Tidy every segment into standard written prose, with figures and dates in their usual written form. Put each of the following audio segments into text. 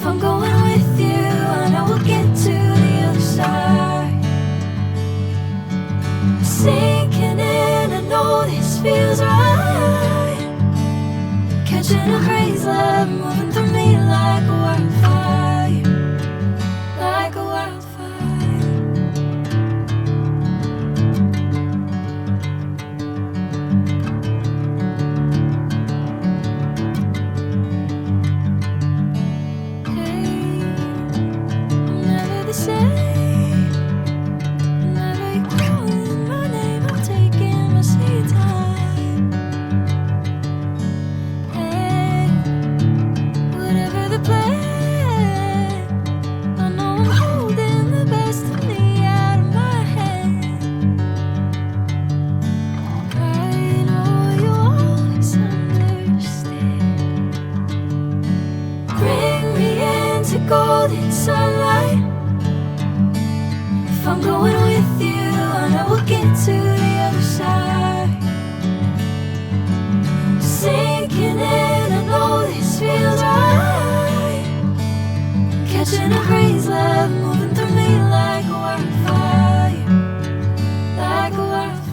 I'm going with you, I know we'll get to the other side. Sinking in, I know this feels right. Catching a crazy love, moving through me like a wildfire, like a wildfire. Golden sunlight. If I'm going with you, I know we'll get to the other side. Sinking in, I know this feels right. Catching a crazy love, moving through me like a wildfire, like a wildfire.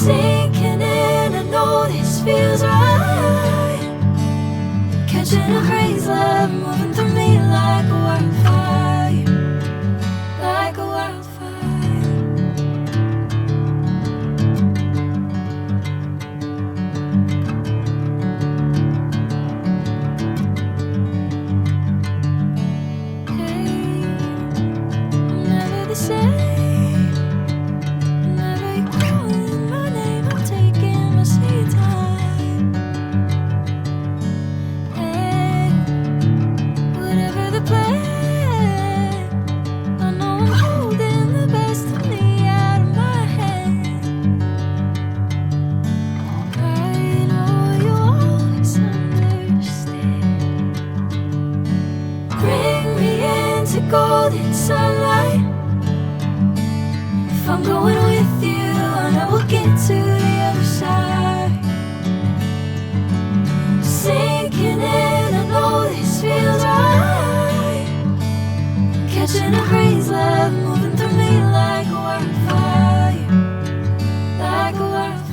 Sinking in, I know this feels right. Catching a crazy love moving through me like a wildfire, like a wildfire. Golden sunlight. If I'm going with you, I know we'll get to the other side. Sinking in, I know this feels right. Catching a crazy love moving through me like a wildfire, like a wildfire.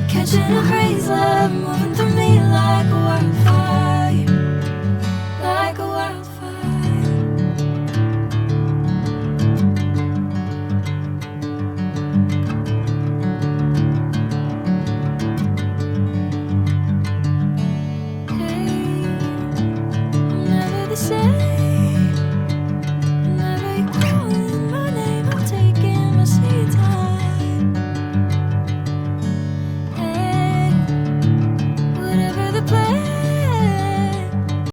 Catching a crazy love moving through me like a wildfire.